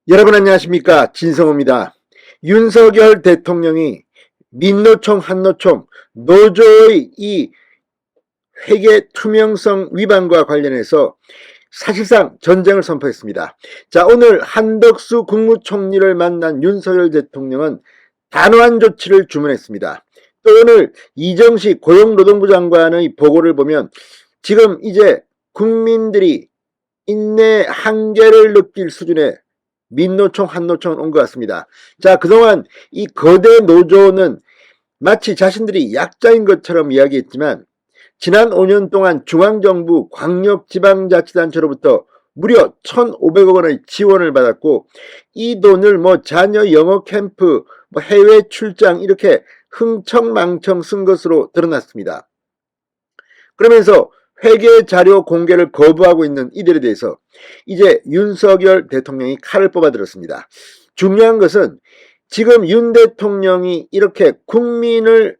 여러분 안녕하십니까, 진성호입니다. 윤석열 대통령이 민노총, 한노총, 노조의 이 회계 투명성 위반과 관련해서 사실상 전쟁을 선포했습니다. 자, 오늘 한덕수 국무총리를 만난 윤석열 대통령은 단호한 조치를 주문했습니다. 또 오늘 이정식 고용노동부 장관의 보고를 보면 지금 이제 국민들이 인내 한계를 느낄 수준의 민노총, 한노총은 온 것 같습니다. 자, 그동안 이 거대 노조는 마치 자신들이 약자인 것처럼 이야기했지만 지난 5년 동안 중앙정부 광역지방자치단체로부터 무려 1,500억 원의 지원을 받았고, 이 돈을 자녀 영어 캠프, 해외 출장 이렇게 흥청망청 쓴 것으로 드러났습니다. 그러면서 회계 자료 공개를 거부하고 있는 이들에 대해서 이제 윤석열 대통령이 칼을 뽑아들었습니다. 중요한 것은 지금 윤 대통령이 이렇게 국민을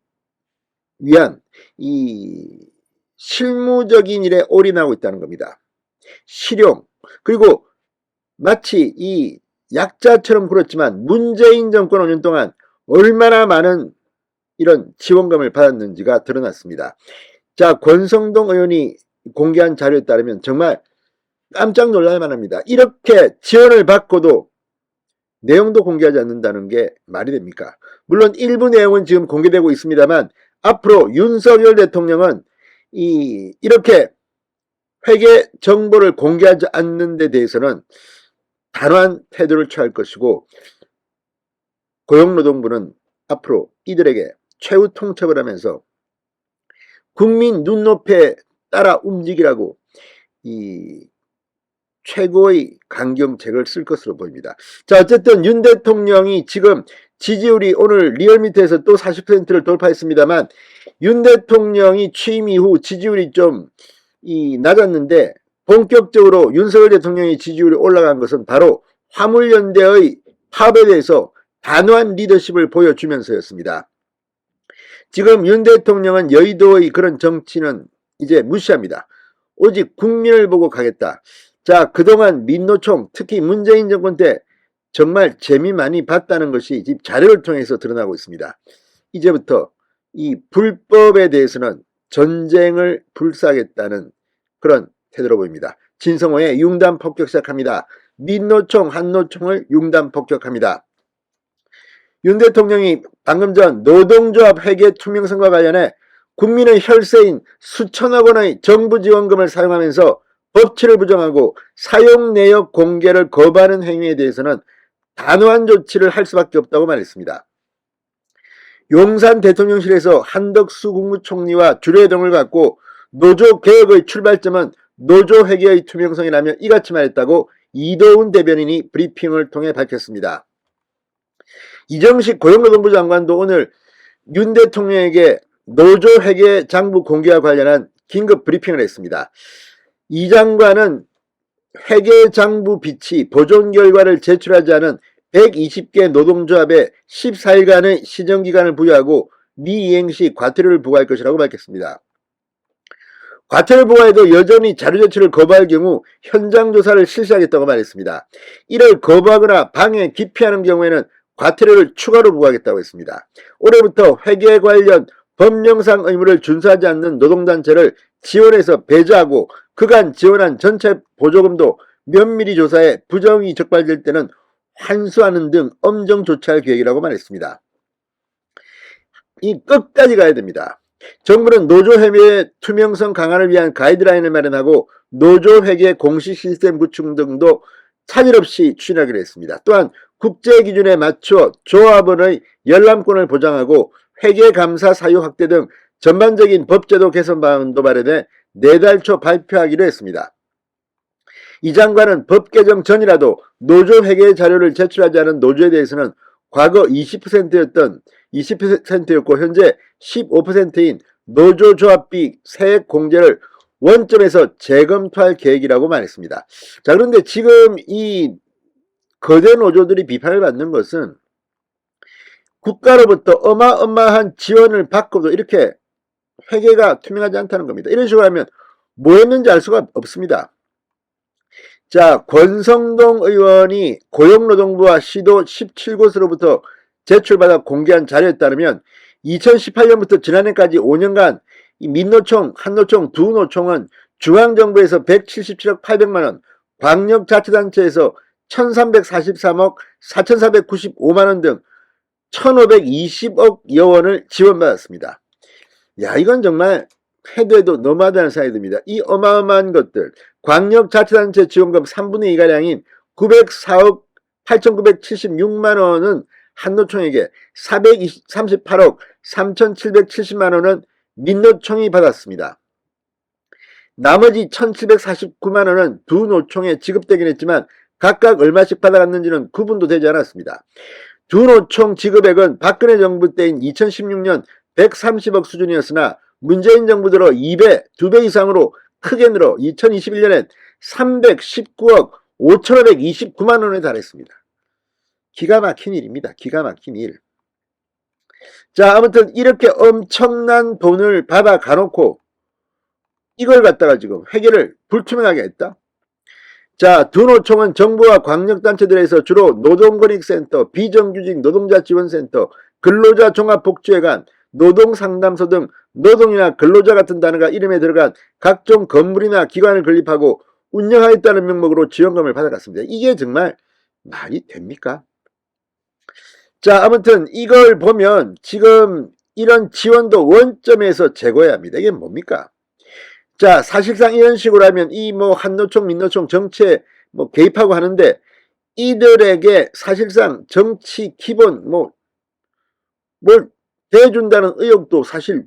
위한 이 실무적인 일에 올인하고 있다는 겁니다. 실용, 그리고 마치 이 약자처럼 굴었지만 문재인 정권 5년 동안 얼마나 많은 이런 지원금을 받았는지가 드러났습니다. 자, 권성동 의원이 공개한 자료에 따르면 정말 깜짝 놀랄 만합니다. 이렇게 지원을 받고도 내용도 공개하지 않는다는 게 말이 됩니까? 물론 일부 내용은 지금 공개되고 있습니다만 앞으로 윤석열 대통령은 이렇게 회계 정보를 공개하지 않는 데 대해서는 단호한 태도를 취할 것이고, 고용노동부는 앞으로 이들에게 최후 통첩을 하면서 국민 눈높이에 따라 움직이라고 이 최고의 강경책을 쓸 것으로 보입니다. 자, 어쨌든 윤 대통령이 지금 지지율이 오늘 리얼미터에서 또 40%를 돌파했습니다만 윤 대통령이 취임 이후 지지율이 좀 낮았는데 본격적으로 윤석열 대통령의 지지율이 올라간 것은 바로 화물연대의 파업에 대해서 단호한 리더십을 보여주면서였습니다. 지금 윤 대통령은 여의도의 그런 정치는 이제 무시합니다. 오직 국민을 보고 가겠다. 자, 그동안 민노총, 특히 문재인 정권 때 정말 재미 많이 봤다는 것이 지금 자료를 통해서 드러나고 있습니다. 이제부터 이 불법에 대해서는 전쟁을 불사하겠다는 그런 태도로 보입니다. 진성호의 융단 폭격 시작합니다. 민노총, 한노총을 융단 폭격합니다. 윤 대통령이 방금 전 노동조합 회계 투명성과 관련해 국민의 혈세인 수천억 원의 정부 지원금을 사용하면서 법치를 부정하고 사용 내역 공개를 거부하는 행위에 대해서는 단호한 조치를 할 수밖에 없다고 말했습니다. 용산 대통령실에서 한덕수 국무총리와 주례동을 갖고 노조 개혁의 출발점은 노조 회계의 투명성이라며 이같이 말했다고 이도훈 대변인이 브리핑을 통해 밝혔습니다. 이정식 고용노동부 장관도 오늘 윤 대통령에게 노조 회계 장부 공개와 관련한 긴급 브리핑을 했습니다. 이 장관은 회계 장부 비치 보존 결과를 제출하지 않은 120개 노동조합에 14일간의 시정기간을 부여하고 미이행 시 과태료를 부과할 것이라고 밝혔습니다. 과태료 부과에도 여전히 자료 제출을 거부할 경우 현장 조사를 실시하겠다고 말했습니다. 이를 거부하거나 방해, 기피하는 경우에는 과태료를 추가로 부과하겠다고 했습니다. 올해부터 회계 관련 법령상 의무를 준수하지 않는 노동단체를 지원해서 배제하고 그간 지원한 전체 보조금도 면밀히 조사해 부정이 적발될 때는 환수하는 등 엄정 조치할 계획이라고 말했습니다. 이 끝까지 가야 됩니다. 정부는 노조회계 투명성 강화를 위한 가이드라인을 마련하고 노조회계 공식 시스템 구축 등도 차질 없이 추진하기로 했습니다. 또한 국제기준에 맞춰 조합원의 열람권을 보장하고 회계감사 사유 확대 등 전반적인 법제도 개선 방안도 마련해 내달 초 발표하기로 했습니다. 이 장관은 법 개정 전이라도 노조 회계 자료를 제출하지 않은 노조에 대해서는 과거 20%였고 현재 15%인 노조조합비 세액 공제를 원점에서 재검토할 계획이라고 말했습니다. 자, 그런데 지금 이 거대 노조들이 비판을 받는 것은 국가로부터 어마어마한 지원을 받고도 이렇게 회계가 투명하지 않다는 겁니다. 이런 식으로 하면 뭐 했는지 알 수가 없습니다. 자, 권성동 의원이 고용노동부와 시도 17곳으로부터 제출받아 공개한 자료에 따르면 2018년부터 지난해까지 5년간 이 민노총, 한노총 두 노총은 중앙정부에서 177억 800만원, 광역자치단체에서 1343억 4495만원 등 1520억여 원을 지원받았습니다. 야, 이건 정말 해도 해도 너무하다는 생각이 듭니다. 이 어마어마한 것들, 광역자치단체 지원금 3분의 2가량인 904억 8976만원은 한노총에게 438억 3770만원은 민노총이 받았습니다. 나머지 1749만원은 두 노총에 지급되긴 했지만 각각 얼마씩 받아갔는지는 구분도 되지 않았습니다. 두 노총 지급액은 박근혜 정부 때인 2016년 130억 수준이었으나 문재인 정부 들어 2배 이상으로 크게 늘어 2021년엔 319억 5,529만원에 달했습니다. 기가 막힌 일입니다. 기가 막힌 일. 자, 아무튼 이렇게 엄청난 돈을 받아 가놓고 이걸 갖다가 지금 회계를 불투명하게 했다. 자, 두 노총은 정부와 광역단체들에서 주로 노동권익센터, 비정규직 노동자지원센터, 근로자 종합복지회관, 노동상담소 등 노동이나 근로자 같은 단어가 이름에 들어간 각종 건물이나 기관을 건립하고 운영하겠다는 명목으로 지원금을 받아갔습니다. 이게 정말 말이 됩니까? 자, 아무튼 이걸 보면 지금 이런 지원도 원점에서 제거해야 합니다. 이게 뭡니까? 자, 사실상 이런 식으로 하면 이 한노총, 민노총 정치에 개입하고 하는데 이들에게 사실상 정치 기본 뭘 대준다는 의혹도 사실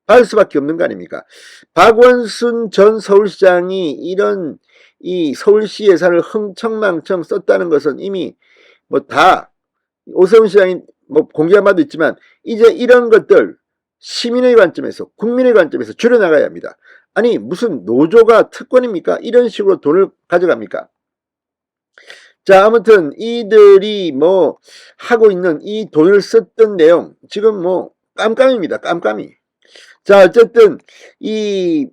받을 수밖에 없는 거 아닙니까? 박원순 전 서울시장이 이런 이 서울시 예산을 흥청망청 썼다는 것은 이미 다 오세훈 시장이 공개한 바도 있지만 이제 이런 것들 시민의 관점에서 국민의 관점에서 줄여나가야 합니다. 아니 무슨 노조가 특권입니까? 이런 식으로 돈을 가져갑니까? 자, 아무튼 이들이 하고 있는 이 돈을 썼던 내용 지금 깜깜입니다. 깜깜이. 자, 어쨌든 이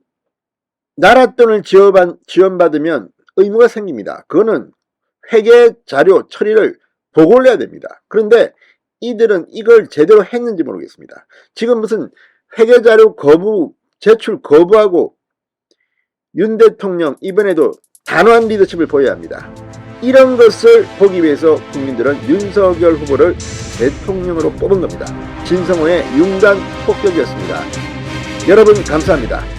나라 돈을 지원받으면 의무가 생깁니다. 그거는 회계 자료 처리를 보고를 해야 됩니다. 그런데 이들은 이걸 제대로 했는지 모르겠습니다. 지금 무슨 회계 자료 제출 거부하고 윤 대통령 이번에도 단호한 리더십을 보여야 합니다. 이런 것을 보기 위해서 국민들은 윤석열 후보를 대통령으로 뽑은 겁니다. 진성호의 융단 폭격이었습니다. 여러분 감사합니다.